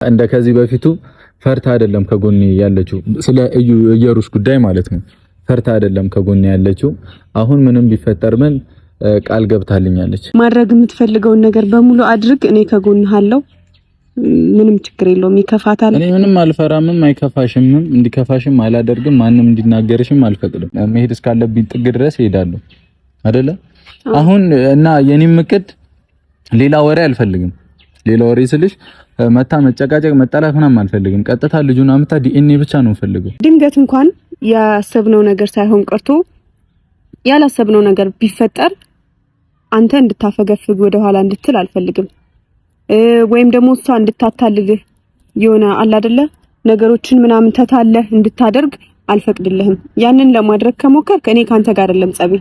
እንደ ከዚህ በፊቱ ፈርታ አይደለም ከጎኔ ያለችው፣ ስለ እየሩስ ጉዳይ ማለት ነው። ፈርታ አይደለም ከጎኔ ያለችው። አሁን ምንም ቢፈጠር ምን ቃል ገብታልኛለች። ማድረግ የምትፈልገውን ነገር በሙሉ አድርግ፣ እኔ ከጎንህ አለው። ምንም ችግር የለውም። ይከፋታል። እኔ ምንም አልፈራምም፣ አይከፋሽምም፣ እንዲከፋሽም አላደርግም። ማንም እንዲናገርሽም አልፈቅድም። መሄድ እስካለብኝ ጥግ ድረስ እሄዳለሁ አይደለ? አሁን እና የኔም እቅድ ሌላ ወሬ አልፈልግም። ሌላ ወሬ ስልሽ መታ መጨቃጨቅ መጣላት ምናምን አልፈልግም። ቀጥታ ልጁን አምጣ ዲኤንኤ ብቻ ነው ፈልገው። ድንገት እንኳን ያሰብነው ነገር ሳይሆን ቀርቶ ያላሰብነው ነገር ቢፈጠር አንተ እንድታፈገፍግ ወደ ኋላ እንድትል አልፈልግም። ወይም ደግሞ እሷ እንድታታልልህ የሆነ አለ አይደለ ነገሮችን ምናምን ተታለህ እንድታደርግ አልፈቅድልህም። ያንን ለማድረግ ከሞከርክ እኔ ካንተ ጋር አይደለም ጸቤ፣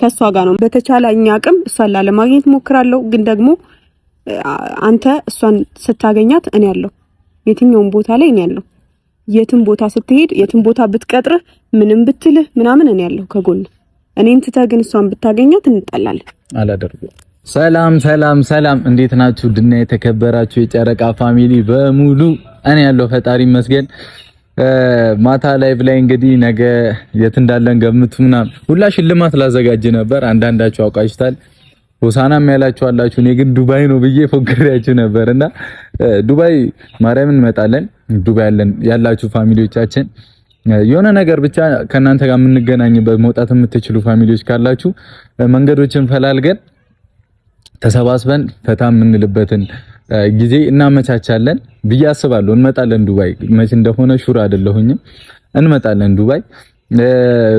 ከሷ ጋር ነው። በተቻለኝ አቅም እሷን ላለማግኘት ሞክራለሁ። ግን ደግሞ አንተ እሷን ስታገኛት እኔ ያለው የትኛውም ቦታ ላይ እኔ ያለው፣ የትም ቦታ ስትሄድ የትም ቦታ ብትቀጥርህ ምንም ብትልህ ምናምን እኔ ያለው ከጎን። እኔን ትተህ ግን እሷን ብታገኛት እንጣላለን። አላደርገው። ሰላም ሰላም ሰላም፣ እንዴት ናችሁ? ድና የተከበራችሁ የጨረቃ ፋሚሊ በሙሉ እኔ ያለው ፈጣሪ ይመስገን። ማታ ላይቭ ላይ እንግዲህ ነገ የት እንዳለን ገምቱ ምናምን ሁላ ሽልማት ላዘጋጅ ነበር። አንዳንዳችሁ አውቃችሁታል፣ ሆሳናም ያላችሁ አላችሁ። እኔ ግን ዱባይ ነው ብዬ ፎክሬያችሁ ነበርና ዱባይ ማርያምን እንመጣለን። ዱባይ ያላችሁ ፋሚሊዎቻችን የሆነ ነገር ብቻ ከናንተ ጋር የምንገናኝበት መውጣት የምትችሉ ፋሚሊዎች ካላችሁ መንገዶችን ፈላልገን ተሰባስበን ፈታ የምንልበትን ጊዜ እናመቻቻለን ብዬ አስባለሁ። እንመጣለን ዱባይ። መቼ እንደሆነ ሹር አይደለሁኝም። እንመጣለን ዱባይ።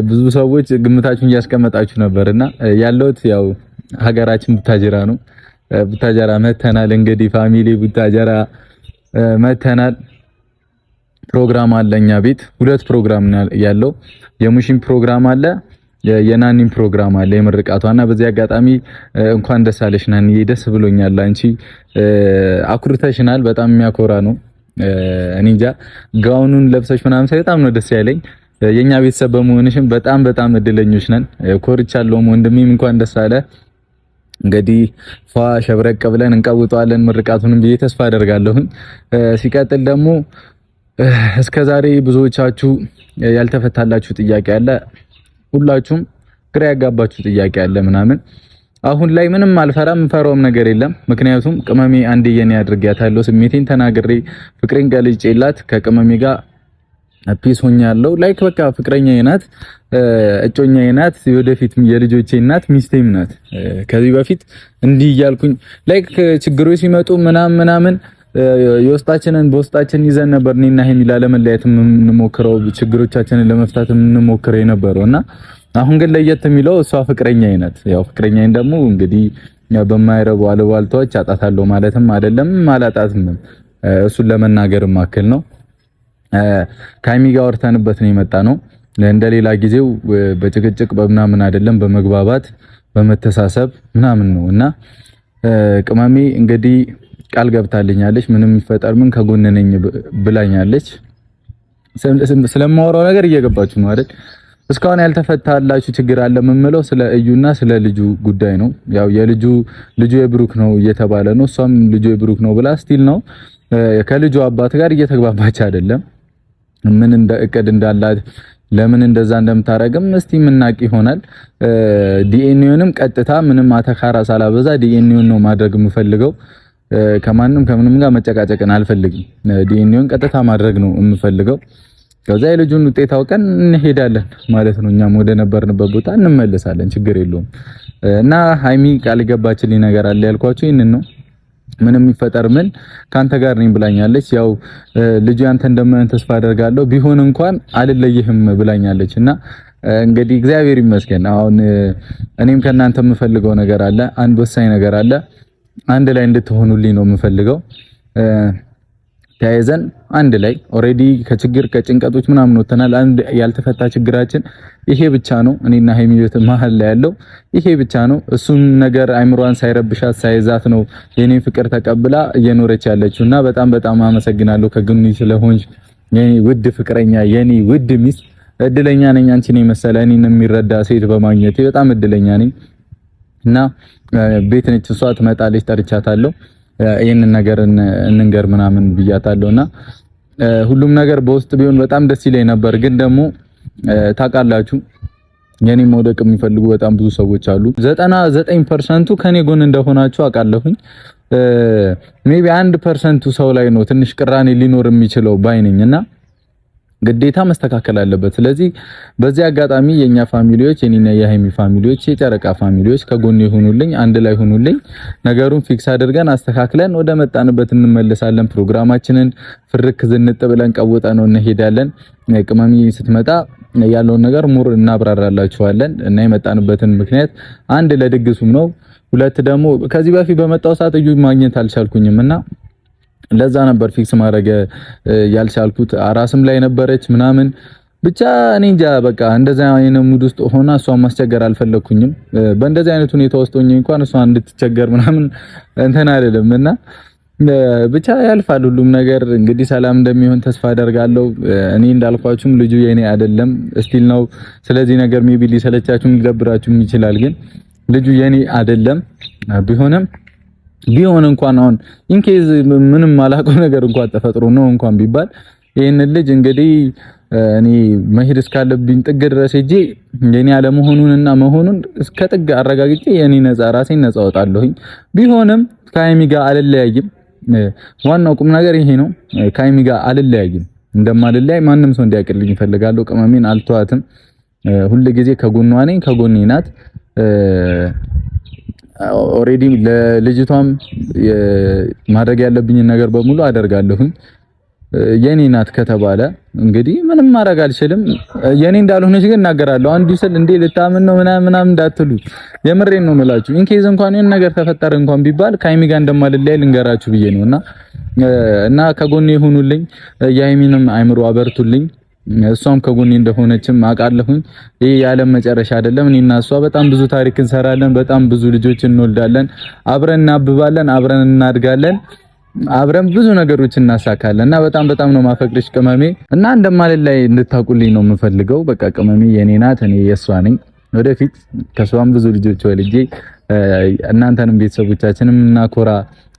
ብዙ ሰዎች ግምታችሁን እያስቀመጣችሁ ነበርና ያለውት ያው ሀገራችን ቡታጀራ ነው። ቡታጀራ መተናል። እንግዲህ ፋሚሊ ቡታጀራ መተናል። ፕሮግራም አለኛ ቤት 2 ፕሮግራም ያለው የሙሽን ፕሮግራም አለ፣ የናኒም ፕሮግራም አለ የምርቃቷና በዚህ አጋጣሚ እንኳን ደስ አለሽ ናኒ፣ ደስ ብሎኛል። አንቺ አኩርተሽናል። በጣም የሚያኮራ ነው። እኔ እንጃ ጋውኑን ለብሰሽ ምናምን ሳይ በጣም ነው ደስ ያለኝ። የኛ ቤተሰብ በመሆንሽም በጣም በጣም እድለኞች ነን። ኮርቻለሁ። ወንድሜም እንኳን ደስ አለ። እንግዲህ ፏ ሸብረቅ ብለን እንቀውጠዋለን ምርቃቱንም ብዬ ተስፋ አደርጋለሁ። ሲቀጥል ደግሞ እስከዛሬ ብዙዎቻችሁ ያልተፈታላችሁ ጥያቄ አለ፣ ሁላችሁም ግራ ያጋባችሁ ጥያቄ አለ ምናምን። አሁን ላይ ምንም አልፈራም፣ የምፈራውም ነገር የለም። ምክንያቱም ቅመሜ አንዴ የኔ አድርጊያታለሁ። ስሜቴን ተናግሬ ፍቅሬን ገልጬላት ከቅመሜ ጋር ፒስ ሆኛለሁ። ላይክ በቃ ፍቅረኛዬ ናት፣ እጮኛዬ ናት፣ ወደፊት የልጆቼ ናት፣ ሚስቴም ናት። ከዚህ በፊት እንዲህ እያልኩኝ ላይክ ችግሮች ሲመጡ ምናምን የውስጣችንን በውስጣችን ይዘን ነበር እኔና ሄሚ ላለመለያየት የምንሞክረው፣ ችግሮቻችንን ለመፍታት የምንሞክረው የነበረውና አሁን ግን ለየት የሚለው እሷ ፍቅረኛዬ ናት። ያው ፍቅረኛዬን ደግሞ እንግዲህ በማይረቡ አልባልታዎች አጣታለሁ ማለትም አይደለም አላጣትም፣ እሱን ለመናገርም አክል ነው። ከሀይሚ ጋር ወርተንበት ነው የመጣ ነው። እንደሌላ ጊዜው በጭቅጭቅ በምናምን አይደለም፣ በመግባባት በመተሳሰብ ምናምን ነው እና ቅመሜ እንግዲህ ቃል ገብታልኛለች። ምንም ይፈጠር ምን ከጎን ነኝ ብላኛለች። ስለማወራው ነገር እየገባችሁ ነው አይደል? እስካሁን ያልተፈታላችሁ ችግር አለ የምንለው ስለ እዩና ስለ ልጁ ጉዳይ ነው። ያው ልጁ የብሩክ ነው እየተባለ ነው። እሷም ልጁ የብሩክ ነው ብላ ስቲል ነው ከልጁ አባት ጋር እየተግባባች አይደለም። ምን እንደ እቅድ እንዳላት ለምን እንደዛ እንደምታረግም እስቲ ምናቅ ይሆናል። ዲኤንኤውንም ቀጥታ ምንም አተካራ ሳላበዛ ዲኤንኤውን ነው ማድረግ የምፈልገው። ከምንም ጋር መጨቃጨቅን አልፈልግም። ዲኤንኤውን ቀጥታ ማድረግ ነው የምፈልገው። ከዛ የልጁን ውጤት አውቀን እንሄዳለን ማለት ነው። እኛም ወደ ነበርንበት ቦታ እንመለሳለን። ችግር የለውም። እና ሃይሚ ቃል ገባችልኝ ነገር አለ ያልኳችሁ ይሄንን ነው። ምንም ይፈጠር ምን ካንተ ጋር ነኝ ብላኛለች። ያው ልጁ አንተ እንደማን ተስፋ አደርጋለሁ። ቢሆን እንኳን አልለይህም ብላኛለች እና እንግዲህ እግዚአብሔር ይመስገን። አሁን እኔም ከናንተ የምፈልገው ነገር አለ፣ አንድ ወሳኝ ነገር አለ። አንድ ላይ እንድትሆኑልኝ ነው የምፈልገው። ተያይዘን አንድ ላይ ኦሬዲ ከችግር ከጭንቀቶች ምናምን ወተናል። አንድ ያልተፈታ ችግራችን ይሄ ብቻ ነው። እኔና ሀይሚ መሀል ላይ ያለው ይሄ ብቻ ነው። እሱን ነገር አይምሯን ሳይረብሻት ሳይዛት ነው የኔ ፍቅር ተቀብላ እየኖረች ያለችውና በጣም በጣም አመሰግናለሁ። ከግኑ ስለሆንሽ የኔ ውድ ፍቅረኛ፣ የኔ ውድ ሚስት እድለኛ ነኝ። አንቺን የመሰለ እኔን የሚረዳ ሴት በማግኘቴ በጣም እድለኛ ነኝ እና ቤት ነች እሷ ትመጣለች፣ ጠርቻታለሁ። ይሄንን ነገር እንንገር ምናምን ብያታለሁና ሁሉም ነገር በውስጥ ቢሆን በጣም ደስ ይለኝ ነበር። ግን ደግሞ ታውቃላችሁ የኔ መውደቅ የሚፈልጉ በጣም ብዙ ሰዎች አሉ። 99% ከኔ ጎን እንደሆናችሁ አውቃለሁኝ። ሜቢ 1% ሰው ላይ ነው ትንሽ ቅራኔ ሊኖር የሚችለው ባይነኝና ግዴታ መስተካከል አለበት። ስለዚህ በዚህ አጋጣሚ የኛ ፋሚሊዎች የኔና የሃይሚ ፋሚሊዎች የጨረቃ ፋሚሊዎች ከጎን ይሁኑልኝ፣ አንድ ላይ ይሁኑልኝ። ነገሩን ፊክስ አድርገን አስተካክለን ወደ መጣንበት እንመለሳለን። ፕሮግራማችንን ፍርክ ዝንጥ ብለን ቀውጠን ነው እንሄዳለን። ቅመሚ ስትመጣ ያለውን ነገር ሙር እናብራራላችኋለን እና የመጣንበትን ምክንያት አንድ ለድግሱም ነው፣ ሁለት ደግሞ ከዚህ በፊት በመጣው ሰዓት እዩ ማግኘት አልቻልኩኝምና ለዛ ነበር ፊክስ ማድረግ ያልቻልኩት። አራስም ላይ ነበረች ምናምን ብቻ እኔ እንጃ በቃ እንደዛ አይነት ሙድ ውስጥ ሆና እሷን ማስቸገር አልፈለኩኝም። በእንደዚህ አይነት ሁኔታ ውስጥ ሆኜ እንኳን እሷን እንድትቸገር ምናምን እንትን አይደለምና ብቻ ያልፋል ሁሉም ነገር። እንግዲህ ሰላም እንደሚሆን ተስፋ አደርጋለሁ። እኔ እንዳልኳችሁም ልጁ የኔ አይደለም ስቲል ነው። ስለዚህ ነገር ሜቢ ሊሰለቻችሁም ሊደብራችሁም ይችላል። ግን ልጁ የኔ አይደለም ቢሆን እንኳን አሁን ኢንኬዝ ምንም ማላውቀው ነገር እንኳን ተፈጥሮ ነው እንኳን ቢባል ይሄን ልጅ እንግዲህ እኔ መሄድ እስካለብኝ ጥግ ድረስ ሄጄ የኔ አለመሆኑንና መሆኑን እስከ ጥግ አረጋግጬ የኔ ራሴን ነፃ አወጣለሁኝ። ቢሆንም ከሃይሚ ጋር አልለያይም። ዋናው ቁም ነገር ይሄ ነው። ከሃይሚ ጋር አልለያይም። እንደማልለያይ ማንም ሰው እንዲያውቅልኝ እፈልጋለሁ። ቅመሜን አልተዋትም። ሁሉ ጊዜ ከጎኗ ነኝ፣ ከጎኔ ናት። ኦሬዲ ለልጅቷም ማድረግ ያለብኝ ነገር በሙሉ አደርጋለሁኝ። የኔ ናት ከተባለ እንግዲህ ምንም ማድረግ አልችልም። የኔ እንዳልሆነች ግን እናገራለሁ። አንዱ ስል እንዴ ልታምን ነው ምናምን እንዳትሉ የምሬን ነው የምላችሁ። ኢንኬዝ እንኳን የሆነ ነገር ተፈጠረ እንኳን ቢባል ከሃይሚ ጋር እንደማልለያይ ልንገራችሁ ብዬ ነውና እና ከጎኔ ይሁኑልኝ። የሃይሚንም አይምሮ አበርቱልኝ። እሷም ከጎኔ እንደሆነችም አውቃለሁኝ። ይሄ የዓለም መጨረሻ አይደለም። እኔና እሷ በጣም ብዙ ታሪክ እንሰራለን። በጣም ብዙ ልጆችን እንወልዳለን። አብረን እናብባለን፣ አብረን እናድጋለን፣ አብረን ብዙ ነገሮች እናሳካለን እና በጣም ነው ማፈቅርሽ ቅመሜ እና እንደማልለይ እንድታቁልኝ ነው የምፈልገው። በቃ ቅመሜ የኔ ናት፣ እኔ የሷ ነኝ። ወደፊት ከሷም ብዙ ልጆች ወልጄ እናንተንም ቤተሰቦቻችንም እናኮራ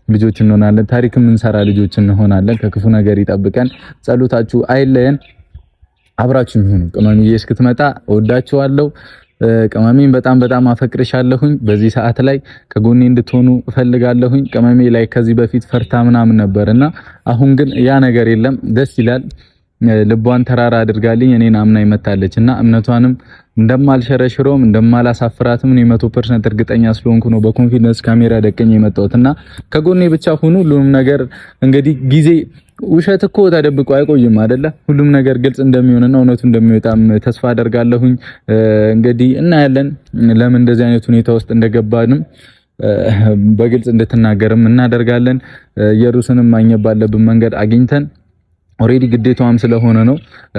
ልጆች እንሆናለን። ታሪክ የምንሰራ ልጆች እንሆናለን። ከክፉ ነገር ይጠብቀን። ጸሎታችሁ አይለየን። አብራችሁ ሁኑ። ቅመሜ እስክትመጣ እወዳችኋለሁ። ቅመሜን በጣም አፈቅርሻለሁኝ። በዚህ ሰዓት ላይ ከጎኔ እንድትሆኑ እፈልጋለሁኝ። ቅመሜ ላይ ከዚህ በፊት ፈርታ ምናምን ነበርና አሁን ግን ያ ነገር የለም። ደስ ይላል። ልቧን ተራራ አድርጋልኝ እኔን አምና ይመታለችና እምነቷንም እንደማልሸረሽሮም እንደማላሳፍራትም እኔ 100% እርግጠኛ ስለሆንኩ ነው በኮንፊደንስ ካሜራ ደቀኝ የመጣሁትና ከጎኔ ብቻ ሁኑ። ሁሉም ነገር እንግዲህ ጊዜ ውሸት እኮ ተደብቆ አይቆይም አይደለ? ሁሉም ነገር ግልጽ እንደሚሆንና እውነቱ እንደሚወጣም ተስፋ አደርጋለሁኝ። እንግዲህ እናያለን ለምን እንደዚህ አይነት ሁኔታ ውስጥ እንደገባንም በግልጽ እንድትናገርም እናደርጋለን። ኢየሩሳሌም ማግኘት ባለብን መንገድ አግኝተን ኦሬዲ ግዴታዋም ስለሆነ ነው።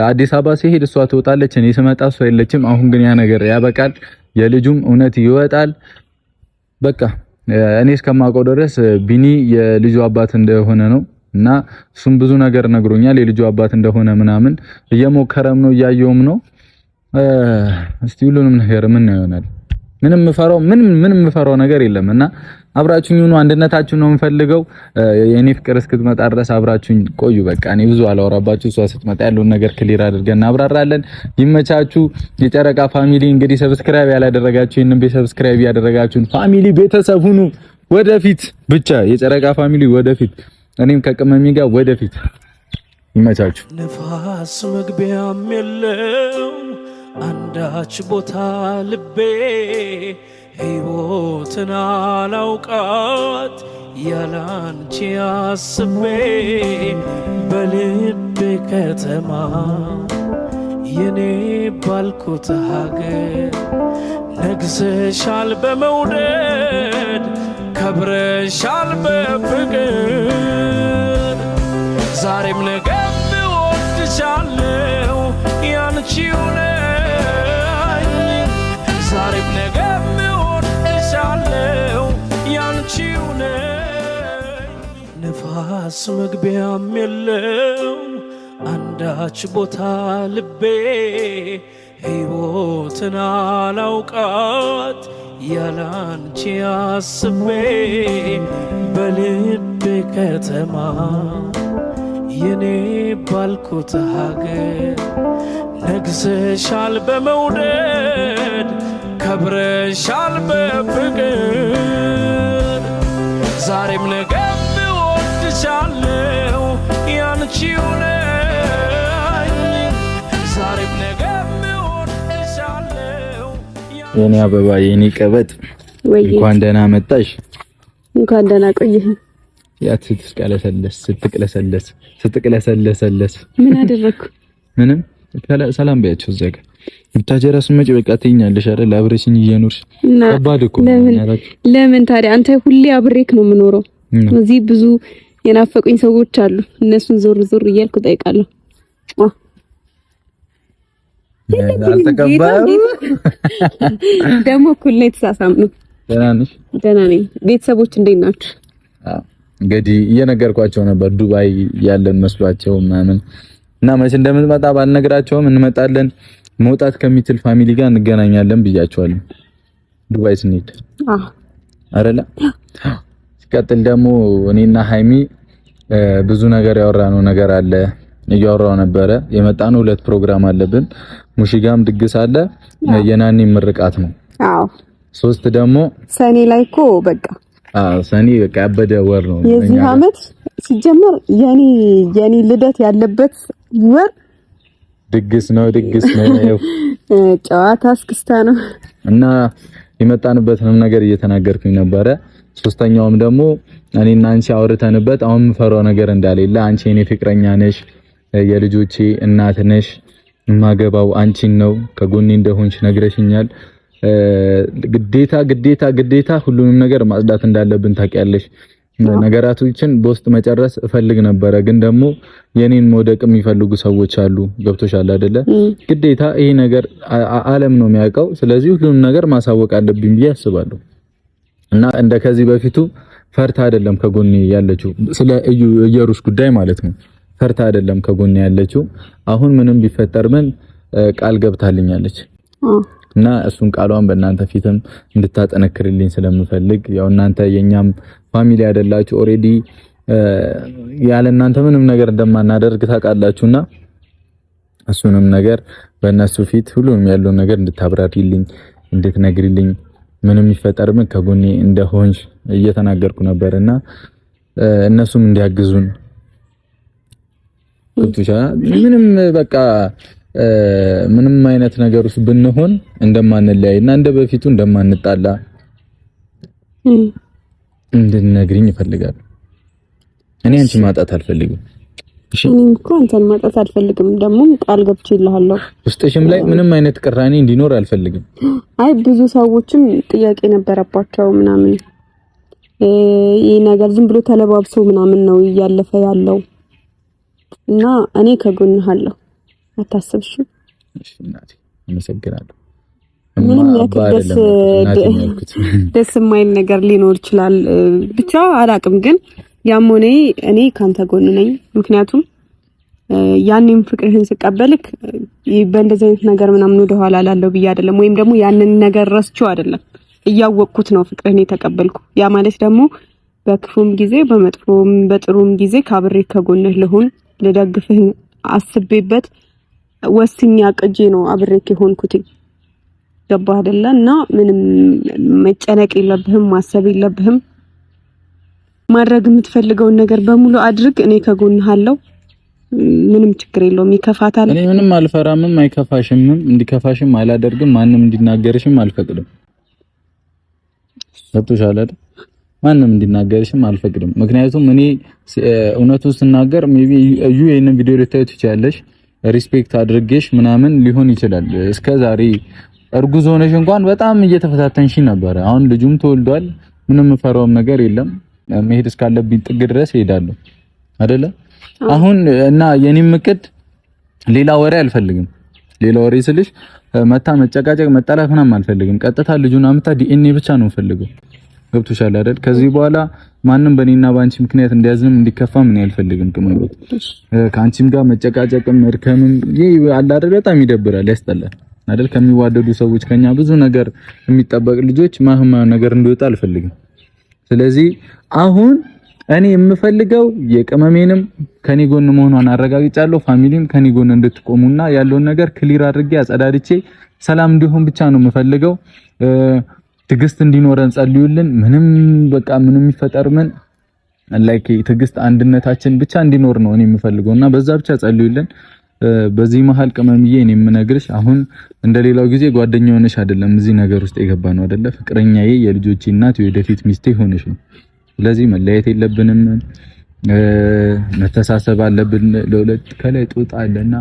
አዲስ አበባ ሲሄድ እሷ ትወጣለች፣ እኔ ስመጣ እሷ የለችም። አሁን ግን ያ ነገር ያበቃል። የልጁም እውነት ይወጣል። በቃ እኔ እስከማውቀው ድረስ ቢኒ የልጁ አባት እንደሆነ ነው እና እሱም ብዙ ነገር ነግሮኛል። የልጁ አባት እንደሆነ ምናምን እየሞከረም ነው እያየውም ነው። እስቲ ሁሉንም ነገር ምን ይሆናል? ምንም የምፈራው ነገር የለምና አብራችሁኝ ሁኑ። አንድነታችሁን ነው የምፈልገው። የኔ ፍቅር እስክትመጣ ድረስ አብራችሁኝ ቆዩ። በቃ እኔ ብዙ አላወራባችሁ። እሷ ስትመጣ ያለውን ነገር ክሊር አድርገን እናብራራለን። ይመቻችሁ። የጨረቃ ፋሚሊ እንግዲህ ሰብስክራይብ ያላደረጋችሁ ይሄንን ሰብስክራይብ ያደረጋችሁን ፋሚሊ ቤተሰብ ሁኑ። ወደፊት ብቻ የጨረቃ ፋሚሊ ወደፊት፣ እኔም ከቅመሚ ጋር ወደፊት። ይመቻችሁ። ነፋስ መግቢያም የለው አንዳች ቦታ ልቤ ሕይወትን አላውቃት ያላንቺ አስቤ በልቤ ከተማ የኔ ባልኩት ሀገር ነግሰሻል በመውደድ ከብረሻል በፍቅር ዛሬም ነገም እወድሻለሁ ያንቺው ነኝ ዛሬም ነገም እወድሻለሁ ያንቺው ነኝ ነፋስ መግቢያም የለው አንዳች ቦታ ልቤ ሕይወትን አላውቃት ያላንቺ አስቤ በልቤ ከተማ የኔ ባልኩት ሀገር ነግሰሻል በመውደድ ከብረሻል በፍቅር ዛሬም ነገም እወድሻለሁ ያንቺው ነኝ ዛሬም ነገም እወድሻለሁ የኔ አበባ የኔ ቀበጥ እንኳን ደህና መጣሽ እንኳን ደህና ቆየህ ያ ስትቅለሰለስ ምን አደረኩ ምንም ሰላም በያቸው ዘጋ ብታጀራ ስመጭ በቃ ትይኛለሽ አይደል አብረሽኝ እየኖርሽ ከባድ እኮ ለምን ታዲያ አንተ ሁሌ አብሬክ ነው የምኖረው እዚህ ብዙ የናፈቁኝ ሰዎች አሉ እነሱን ዞር ዞር እያልኩ ጠይቃለሁ አልተቀባው ደሞ ኩል ተሳሳምኑ ደህና ነኝ ቤተሰቦች እንዴት ናችሁ እንግዲህ እየነገርኳቸው ነበር ዱባይ ያለን መስሏቸው ምናምን እና መቼ እንደምትመጣ ባልነግራቸውም እንመጣለን መውጣት ከሚችል ፋሚሊ ጋር እንገናኛለን ብያቸዋለሁ ዱባይ ስንሄድ አይደለ ሲቀጥል ደግሞ እኔና ሃይሚ ብዙ ነገር ያወራነው ነገር አለ እያወራው ነበረ የመጣነው 2 ፕሮግራም አለብን ሙሽጋም ድግስ አለ የናኒ ምርቃት ነው 3 ደግሞ ሰኔ ላይ እኮ በቃ ሰኔ በቃ ያበደ ወር ነው የዚህ አመት ሲጀመር የኔ ልደት ያለበት ወር ድግስ ነው ጨዋታ እስክስታ ነው እና የመጣንበትንም ነገር እየተናገርኩኝ ነበረ 3ኛውም ደግሞ እኔና አንቺ አውርተንበት አሁን ምፈራው ነገር እንዳሌለ አንቺ የኔ ፍቅረኛ ነሽ የልጆቼ እናት ነሽ ማገባው አንቺን ነው ከጎኔ እንደሆንሽ ነግረሽኛል ግዴታ ሁሉንም ነገር ማጽዳት እንዳለብን ታውቂያለሽ ነገራቶችን በውስጥ መጨረስ እፈልግ ነበረ ግን ደግሞ የኔን መውደቅ የሚፈልጉ ሰዎች አሉ ገብቶሻል አይደለ ግዴታ ይሄ ነገር ዓለም ነው የሚያውቀው ስለዚህ ሁሉንም ነገር ማሳወቅ አለብኝ ብዬ አስባለሁ እና እንደ ከዚህ በፊቱ ፈርታ አይደለም ከጎኔ ያለችው ስለ እየሩስ ጉዳይ ማለት ነው ፈርታ አይደለም ከጎኔ ያለችው አሁን ምንም ቢፈጠር ምን ቃል ገብታልኛለች እና እሱን ቃሏን በእናንተ ፊትም እንድታጠነክርልኝ ስለምፈልግ ያው እናንተ የኛም ፋሚሊ አይደላችሁ ኦሬዲ ያለ እናንተ ምንም ነገር እንደማናደርግ ታውቃላችሁና እሱንም ነገር በእነሱ ፊት ሁሉንም ያለው ነገር እንድታብራሪልኝ እንድትነግሪልኝ ምንም ይፈጠር ምን ከጎኔ እንደሆንሽ እየተናገርኩ ነበርና እነሱም እንዲያግዙን ምንም በቃ ምንም አይነት ነገር ውስጥ ብንሆን እንደማንለያይና እንደ በፊቱ እንደማንጣላ እንድትነግሪኝ እፈልጋለሁ እኔ አንቺ ማጣት አልፈልግም እሺ እኔም እኮ አንተን ማጣት አልፈልግም ደግሞ ቃል ገብቼልሃለሁ ውስጥሽም ላይ ምንም አይነት ቅራኔ እንዲኖር አልፈልግም አይ ብዙ ሰዎችም ጥያቄ ነበረባቸው ምናምን ይሄ ነገር ዝም ብሎ ተለባብሶ ምናምን ነው እያለፈ ያለው እና እኔ ከጎንህ አለሁ አታስብሽ እሺ እናቴ አመሰግናለሁ ምንም ያክል ደስ የማይል ነገር ሊኖር ይችላል ብቻ አላቅም ግን ያም ሆነ እኔ ካንተ ጎን ነኝ ምክንያቱም ያንንም ፍቅርህን ስቀበልክ በእንደዚህ አይነት ነገር ምናምን ወደ ኋላ ላለው ብዬ አይደለም ወይም ደግሞ ያንን ነገር ረስቼው አይደለም እያወቅኩት ነው ፍቅርህን የተቀበልኩ ያ ማለት ደግሞ በክፉም ጊዜ በመጥፎም በጥሩም ጊዜ ካብሬ ከጎንህ ልሁን ልደግፍህ አስቤበት ወስኛ ቅጂ ነው አብሬክ የሆንኩት ገባህ አይደለ እና ምንም መጨነቅ የለብህም ማሰብ የለብህም ማድረግ የምትፈልገውን ነገር በሙሉ አድርግ እኔ ከጎንህ አለሁ ምንም ችግር የለውም ይከፋታል እኔ ምንም አልፈራምም አይከፋሽም እንዲከፋሽም አላደርግም ማንንም እንዲናገርሽም አልፈቅድም ገብቶሻል አይደል ማንንም እንዲናገርሽም አልፈቅድም ምክንያቱም እኔ እውነቱን ስናገር ሜቢ እዩ ይሄንን ቪዲዮ ልታዩት ይችላልሽ ሪስፔክት አድርጌሽ ምናምን ሊሆን ይችላል እስከዛሬ እርጉዝ ሆነሽ እንኳን በጣም እየተፈታተንሽ ነበር አሁን ልጁም ተወልዷል ምንም ፈራውም ነገር የለም መሄድ እስካለብኝ ጥግ ድረስ ሄዳለሁ አይደለ አሁን እና የኔም እቅድ ሌላ ወሬ አልፈልግም ሌላ ወሬ ስልሽ መታ መጨቃጨቅ መጣላት ምናምን አልፈልግም ቀጥታ ልጁን አምጣ ዲኤንኤ ብቻ ነው ፈልገው ገብቶሻል አይደል ከዚህ በኋላ ማንንም በእኔና ባንቺ ምክንያት እንዲያዝንም እንዲከፋም እኔ አልፈልግም ከመንገድ ከአንቺም ጋር መጨቃጨቅም መርከምም ይሄ አለ አይደል በጣም ይደብራል ያስጠላል አይደል ከሚዋደዱ ሰዎች ከኛ ብዙ ነገር የሚጠበቅ ልጆች ማህማ ነገር እንዲወጣ አልፈልግም ስለዚህ አሁን እኔ የምፈልገው የቅመሜንም ከኔ ጎን መሆኗን አረጋግጫለሁ። ፋሚሊም ከኔ ጎን እንድትቆሙና ያለውን ነገር ክሊር አድርጌ አጸዳድቼ ሰላም እንዲሆን ብቻ ነው የምፈልገው። ትግስት እንዲኖረን ጸልዩልን። ምንም በቃ ምንም ይፈጠር ምን ላይክ ትግስት አንድነታችን ብቻ እንዲኖር ነው እኔ የምፈልገውና በዛ ብቻ ጸልዩልን። በዚህ መሃል ቅመምዬ እኔ የምነግርሽ አሁን እንደሌላው ጊዜ ጓደኛ ሆነሽ አይደለም እዚህ ነገር ውስጥ የገባ ነው አይደለ? ፍቅረኛዬ፣ የልጆቼ እናት፣ የወደፊት ሚስቴ ሆነሽ ነው። ስለዚህ መለያየት የለብንም፣ መተሳሰብ አለብን። ለሁለት ከላይ ጦጣ አለና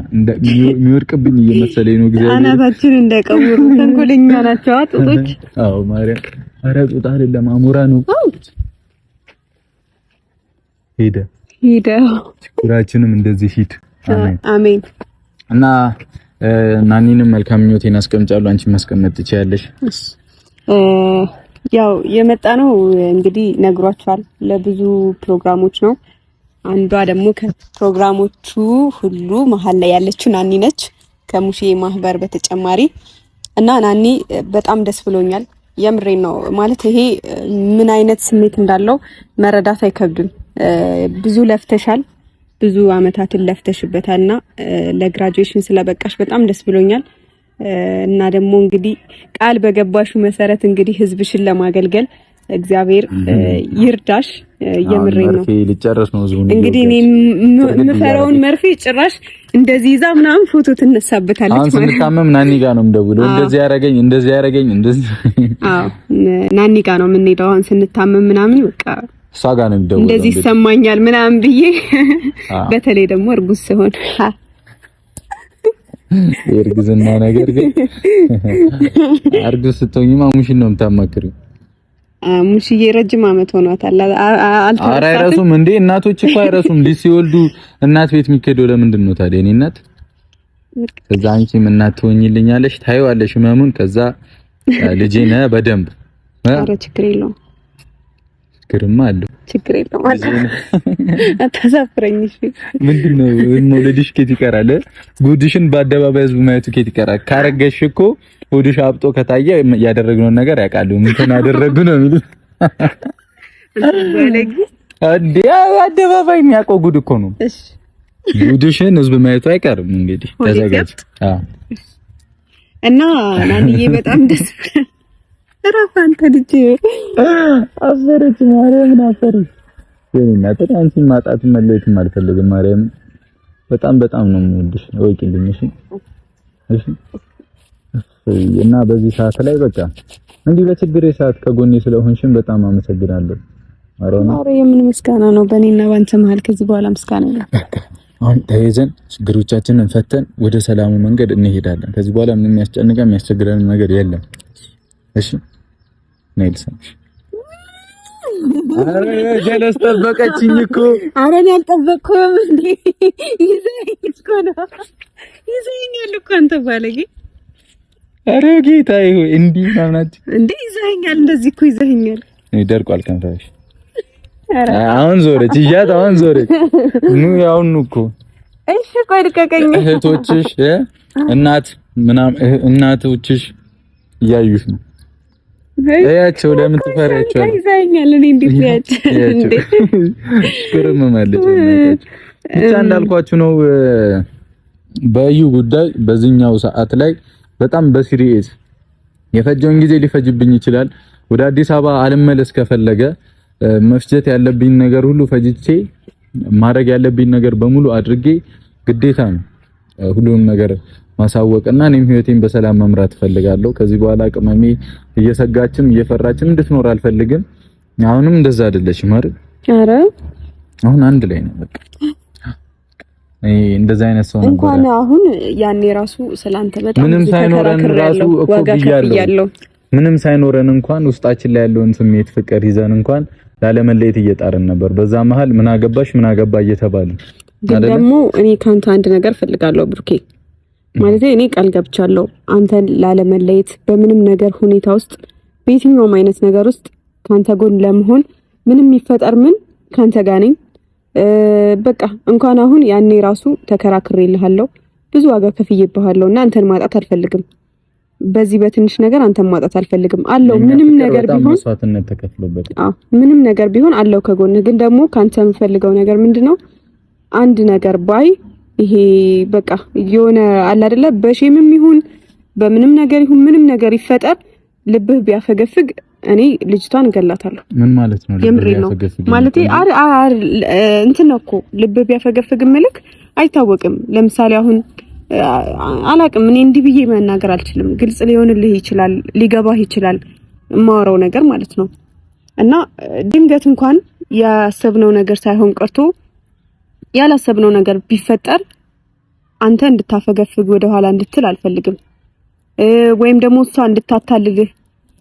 የሚወርቅብኝ እየመሰለኝ ነው። እግዚአብሔር አናታችን እንደቀውሩ ተንኮለኛ ናቸው ጦጦች። አዎ ማርያም፣ ኧረ ጦጣ አይደለም አሞራ ነው። ሄደ ችግራችንም እንደዚህ ሂድ። አሜን። እና ናኒንም መልካም ምኞቴን አስቀምጫለሁ። አንቺ ማስቀመጥ ትችያለሽ። ያው የመጣ ነው እንግዲህ ነግሯቸዋል። ለብዙ ፕሮግራሞች ነው። አንዷ ደግሞ ከፕሮግራሞቹ ሁሉ መሀል ላይ ያለችው ናኒ ነች፣ ከሙሼ ማህበር በተጨማሪ እና ናኒ በጣም ደስ ብሎኛል። የምሬን ነው ማለት ይሄ ምን አይነት ስሜት እንዳለው መረዳት አይከብድም። ብዙ ለፍተሻል፣ ብዙ አመታትን ለፍተሽበታልና ለግራጁዌሽን ስለበቃሽ በጣም ደስ ብሎኛል። እና ደግሞ እንግዲህ ቃል በገባሹ መሰረት እንግዲህ ህዝብሽን ለማገልገል እግዚአብሔር ይርዳሽ። የምሬን ነው። ሊጨርስ ነው ዙን እንግዲህ እኔ የምፈራውን መርፌ ጭራሽ እንደዚህ ይዛ ምናምን ፎቶ ትነሳበታለች ማለት ነው። አሁን ስንታመም ናኒ ጋር ነው የምደውለው። እንደዚህ ያረገኝ እንደዚህ። አዎ ናኒ ጋር ነው የምንሄደው። አሁን ስንታመም ምናምን በቃ እሷ ጋር ነው የምደውለው። እንደዚህ ይሰማኛል ምናምን ብዬ በተለይ ደግሞ እርጉዝ ሲሆን የእርግዝና ነገር ግን እርጉዝ ስትሆኚማ ሙሽን ነው የምታማክሪው። ሙሽዬ ረጅም አመት ሆኗታል። ኧረ አይረሱም እንዴ እናቶች እኮ አይረሱም። ልጅ ሲወልዱ እናት ቤት የሚከደው ለምንድን ነው ታዲያ? እኔ እናት ከዛ አንቺም እናት ትሆኚልኛለሽ፣ ታይዋለሽ ህመሙን። ከዛ ልጄ ነህ በደንብ። ኧረ ችግር የለውም። ችግርማ አለው። ችግር የለውም ማለት አታሳፍረኝ። እሺ ምንድነው መውለድሽ ከት ይቀራል? ጉድሽን በአደባባይ ህዝብ ማየቱ ከት ይቀራል? ካረገሽ እኮ ሆድሽ አብጦ ከታየ ያደረግነው ነገር ያውቃሉ። ምን ተናደረጉ ነው የሚሉት? እንዴ አደባባይ የሚያውቀው ጉድ እኮ ነው። እሺ ጉድሽን ህዝብ ማየቱ አይቀርም። እንግዲህ ተዘጋጅ። አዎ እና ናኒዬ በጣም ደስ ራፍ አንተ ልጅ አፈረች ማርያምን አፈረች። የኔናት አንቺን ማጣት መለየትም አልፈልግም። ማርያም በጣም ነው የምወድሽ። ወቂልኝ። እሺ እና በዚህ ሰዓት ላይ በቃ እንዲህ በችግሬ ሰዓት ከጎኔ ስለሆንሽም በጣም አመሰግናለሁ። ኧረ የምን ምስጋና ነው በእኔና ባንተ መሀል? ከዚህ በኋላ ምስጋና የለም። አሁን ተይዘን ችግሮቻችንን ፈተን ወደ ሰላሙ መንገድ እንሄዳለን። ከዚህ በኋላ ምንም የሚያስጨንቀን ነገር የለም። እሺ ነይልሰምሽ። አረ ጀለስ ጠበቀችኝ እኮ። አረ እኔ አልጠበቅኩም እንዴ! ይዘኸኛል እኮ አንተ ባለጌ። አረ ጌታዬ ሆይ እንዲህ ማምናት እንዴ! ይዘኸኛል፣ እንደዚህ እኮ ይዘኸኛል። ደርቋል ከንፈርሽ። አሁን ዞረች ይያት፣ አሁን ዞረች። ኑ ያውን እኮ እሺ፣ ቆይ ልቀቀኝ። እህቶችሽ እናቶችሽ እያዩሽ ነው። እያቸው ለምን ትፈሪያቸዋለሽ? ይዘኸኛል። እኔ እንዴት ያቸው እንዴ! ግርም ማለት ነው። ብቻ እንዳልኳችሁ ነው። በዩ ጉዳይ በዚህኛው ሰዓት ላይ በጣም በሲሪየስ የፈጀውን ጊዜ ሊፈጅብኝ ይችላል። ወደ አዲስ አበባ አልመለስ ከፈለገ መፍጀት ያለብኝ ነገር ሁሉ ፈጅቼ ማድረግ ያለብኝ ነገር በሙሉ አድርጌ ግዴታ ነው ሁሉንም ነገር ማሳወቅና እኔም ህይወቴን በሰላም መምራት ፈልጋለሁ። ከዚህ በኋላ ቅመሜ እየሰጋችም እየፈራችም እንድትኖር አልፈልግም። አሁንም እንደዛ አይደለሽም አይደል? ኧረ አሁን አንድ ላይ ነው በቃ። እንደዛ አይነት ሰው ነበር እንኳን አሁን ያኔ ራሱ ስላንተ በጣም ምንም ሳይኖረን ራሱ እኮ ብያለሁ። ምንም ሳይኖረን እንኳን ውስጣችን ላይ ያለውን ስሜት ፍቅር ይዘን እንኳን ላለመለየት እየጣርን ነበር። በዛ መሃል ምን አገባሽ ምን አገባ እየተባለ ደግሞ እኔ ካንተ አንድ ነገር ፈልጋለሁ ብሩኬ። ማለት እኔ ቃል ገብቻለሁ አንተን ላለመለየት በምንም ነገር ሁኔታ ውስጥ በየትኛውም አይነት ነገር ውስጥ ካንተ ጎን ለመሆን ምንም ይፈጠር ምን ካንተ ጋር ነኝ። በቃ እንኳን አሁን ያኔ ራሱ ተከራክሬልሃለሁ፣ ብዙ ዋጋ ከፍዬብሃለሁና አንተን ማጣት አልፈልግም። በዚህ በትንሽ ነገር አንተ ማጣት አልፈልግም አለው ምንም ነገር ቢሆን መስዋዕትነት ተከፍሎበት ምንም ነገር ቢሆን አለው ከጎን ግን ደግሞ ካንተ የምፈልገው ነገር ምንድነው አንድ ነገር ባይ ይሄ በቃ የሆነ አለ አይደለ በሼምም ይሁን በምንም ነገር ይሁን ምንም ነገር ይፈጠር ልብህ ቢያፈገፍግ እኔ ልጅቷን ገላታለሁ ምን ማለት ነው ልብህ ቢያፈገፍግ ማለት እንትን እኮ ልብህ ቢያፈገፍግ መልክ አይታወቅም ለምሳሌ አሁን አላቅም እኔ እንዲህ ብዬ መናገር አልችልም ግልጽ ሊሆንልህ ይችላል ሊገባህ ይችላል ማወራው ነገር ማለት ነው እና ድንገት እንኳን ያሰብነው ነገር ሳይሆን ቀርቶ ያላሰብነው ነገር ቢፈጠር አንተ እንድታፈገፍግ ወደ ኋላ እንድትል አልፈልግም ወይም ደግሞ እሷ እንድታታልልህ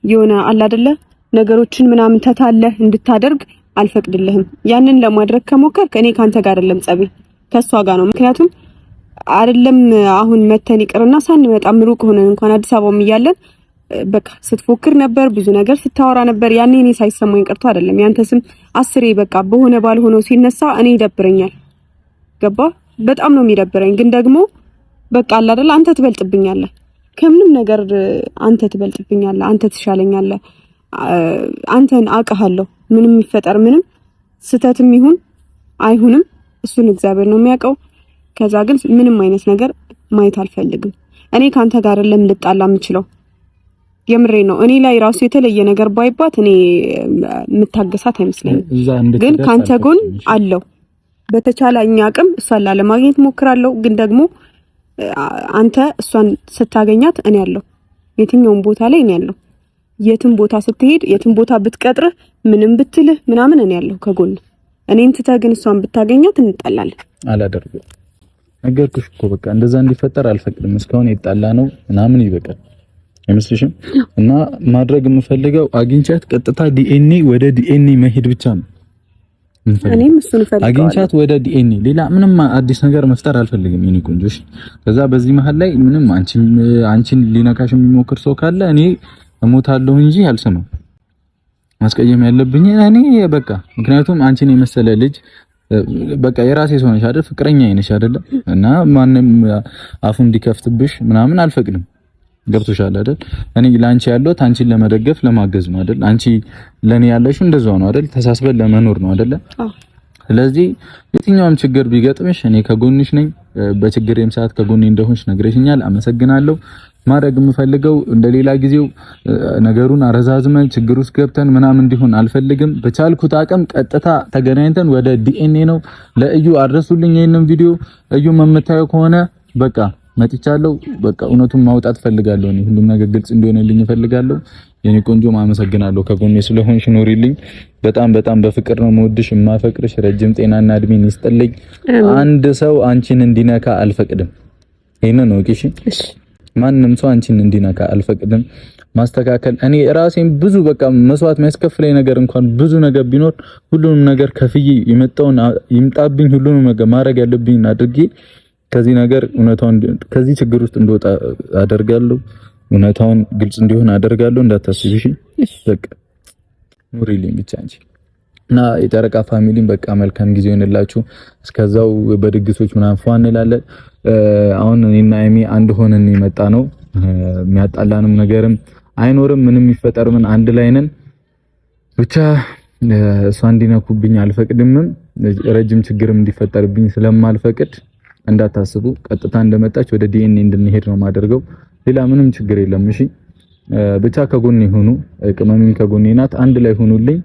የሆነ አለ አይደለ ነገሮችን ምናምን ተታለህ እንድታደርግ አልፈቅድልህም ያንን ለማድረግ ከሞከርክ እኔ ካንተ ጋር አይደለም ጸቤ ከሷ ጋር ነው ምክንያቱም አይደለም አሁን መተን ይቅርና ሳንመጣ ምሩቅ ሆነን እንኳን አዲስ አበባም ይያለን በቃ ስትፎክር ነበር ብዙ ነገር ስታወራ ነበር ያኔ እኔ ሳይሰማኝ ቀርቶ አይደለም ያንተ ስም አስሬ በቃ በሆነ ባልሆነው ሲነሳ እኔ ይደብረኛል ገባ በጣም ነው የሚደብረኝ ግን ደግሞ በቃ አለ አይደል አንተ ትበልጥብኛለህ ከምንም ነገር አንተ ትበልጥብኛለህ አንተ ትሻለኛለህ አንተን አውቃለሁ ምንም ይፈጠር ምንም ስተትም ይሁን አይሁንም እሱን እግዚአብሔር ነው የሚያውቀው ከዛ ግን ምንም አይነት ነገር ማየት አልፈልግም እኔ ካንተ ጋር አይደለም ልጣላ የምችለው የምሬ ነው እኔ ላይ ራሱ የተለየ ነገር ባይባት እኔ የምታገሳት አይመስለኝም ግን ካንተ ጎን አለው በተቻለኝ አቅም እሷን ለማግኘት ሞክራለሁ ግን ደግሞ አንተ እሷን ስታገኛት እኔ ያለው የትኛውም ቦታ ላይ እኔ ያለው የትም ቦታ ስትሄድ የትም ቦታ ብትቀጥርህ ምንም ብትልህ ምናምን እኔ ያለው ከጎን እኔን ትተህ ግን እሷን ብታገኛት እንጣላለን አላደርገው ነገርኩሽ እኮ በቃ እንደዛ እንዲፈጠር አልፈቅድም እስካሁን ይጣላ ነው ምናምን ይበቃል አይመስልሽም እና ማድረግ የምፈልገው አግኝቻት ቀጥታ ዲኤንኤ ወደ ዲኤንኤ መሄድ ብቻ ነው እኔም እሱን ፈልጋለሁ አግኝቻት ወደ ዲኤንኤ ሌላ ምንም አዲስ ነገር መፍጠር አልፈልግም የኔ ቆንጆሽ ከዛ በዚህ መሃል ላይ ምንም አንቺን ሊነካሽ የሚሞክር ሰው ካለ እኔ እሞታለሁ እንጂ አልሰማም ማስቀየም ያለብኝ እኔ በቃ ምክንያቱም አንቺን የመሰለ ልጅ በቃ የራሴ ሰው ነሽ አይደል ፍቅረኛ ነሽ አይደል እና ማንንም አፉ እንዲከፍትብሽ ምናምን አልፈቅድም ገብቶሻል አይደል እኔ ላንቺ ያለሁት አንቺን ለመደገፍ ለማገዝ ነው አይደል አንቺ ለኔ ያለሽው እንደዛው ነው አይደል ተሳስበን ለመኖር ነው አይደል ስለዚህ የትኛውም ችግር ቢገጥምሽ እኔ ከጎንሽ ነኝ በችግሬም ሰዓት ከጎኔ እንደሆንሽ ነግረሽኛል አመሰግናለሁ ማድረግ የምፈልገው እንደሌላ ጊዜው ነገሩን አረዛዝመን ችግር ውስጥ ገብተን ምናምን እንዲሆን አልፈልግም በቻልኩት አቅም ቀጥታ ተገናኝተን ወደ ዲኤንኤ ነው ለእዩ አድርሱልኝ ይሄንን ቪዲዮ እዩ መምታየው ከሆነ በቃ መጥቻለሁ በቃ እውነቱን ማውጣት ፈልጋለሁ እኔ ሁሉም ነገር ግልጽ እንዲሆንልኝ ፈልጋለሁ የኔ ቆንጆ ማመሰግናለሁ ከጎኔ ስለሆንሽ ኖሪልኝ በጣም በጣም በፍቅር ነው የምወድሽ የማፈቅርሽ ረጅም ጤናና እድሜ ይስጥልኝ አንድ ሰው አንቺን እንዲነካ አልፈቅድም ይሄንን ነው እሺ ማንንም ሰው አንቺን እንዲነካ አልፈቅድም ማስተካከል እኔ ራሴን ብዙ በቃ መስዋዕት የሚያስከፍለኝ ነገር እንኳን ብዙ ነገር ቢኖር ሁሉንም ነገር ከፍዬ የመጣውን ይምጣብኝ ሁሉንም ነገር ማድረግ ያለብኝ አድርጌ ከዚህ ነገር እውነታውን ከዚህ ችግር ውስጥ እንደወጣ አደርጋለሁ እውነታውን ግልጽ እንዲሆን አደርጋለሁ እንዳታስቢ እሺ በቃ ኑሪልኝ ብቻ እንጂ እና የጨረቃ ፋሚሊን በቃ መልካም ጊዜ ይሆንላችሁ እስከዛው በድግሶች ምናምን ፏን እንላለን አሁን እኔና ኤሚ አንድ ሆነን የመጣ ነው የሚያጣላንም ነገርም አይኖርም ምንም ይፈጠር ምን አንድ ላይ ነን ብቻ እሷ እንዲነኩብኝ አልፈቅድም ረጅም ችግርም እንዲፈጠርብኝ ስለማልፈቅድ እንዳታስቡ ቀጥታ እንደመጣች ወደ ዲኤንኤ እንድንሄድ ነው ማደርገው ሌላ ምንም ችግር የለም እሺ ብቻ ከጎኔ ሆኑ ቅመምም ከጎኔ ናት አንድ ላይ ሆኑልኝ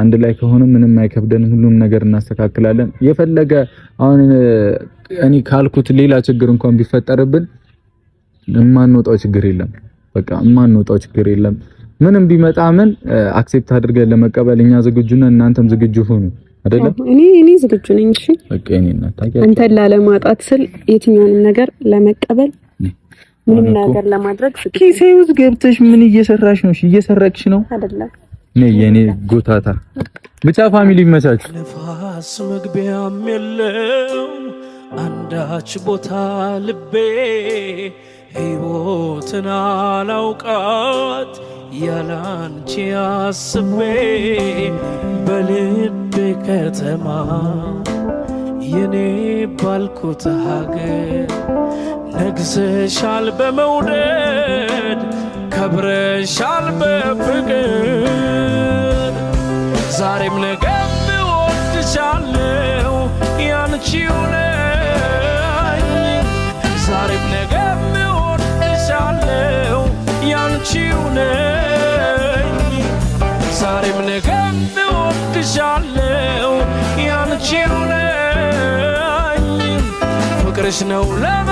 አንድ ላይ ከሆነ ምንም አይከብደን ሁሉም ነገር እናስተካክላለን የፈለገ አሁን እኔ ካልኩት ሌላ ችግር እንኳን ቢፈጠርብን የማንወጣው ችግር የለም በቃ የማንወጣው ችግር የለም ምንም ቢመጣ ምን አክሴፕት አድርገን ለመቀበል እኛ ዝግጁ ነን እናንተም ዝግጁ ሁኑ አይደለም እኔ ዝግጁ ነኝ እሺ በቃ እኔና ታውቂያለሽ አንተ ላለማጣት ስል የትኛውንም ነገር ለመቀበል ምንም ነገር ለማድረግ ኪሴ ውስጥ ገብተሽ ምን እየሰራሽ ነው እየሰረቅሽ ነው አይደለም የኔ ጎታታ ብቻ ፋሚሊ ይመቻች ነፋስ መግቢያም የለው አንዳች ቦታ ልቤ ሕይወትን አላውቃት ያላንቺ አስቤ በልቤ ከተማ የኔ ባልኩት ሀገር ነግሰሻል በመውደድ ከብረሻል በፍቅር ዛሬም ነገም እወድሻለሁ ያንቺው ነኝ ዛሬም ነገም እወድሻለሁ ያንቺው ነኝ ዛሬም ነገም እወድሻለሁ ያንቺው ነኝ ፍቅርሽ ነው ለኔ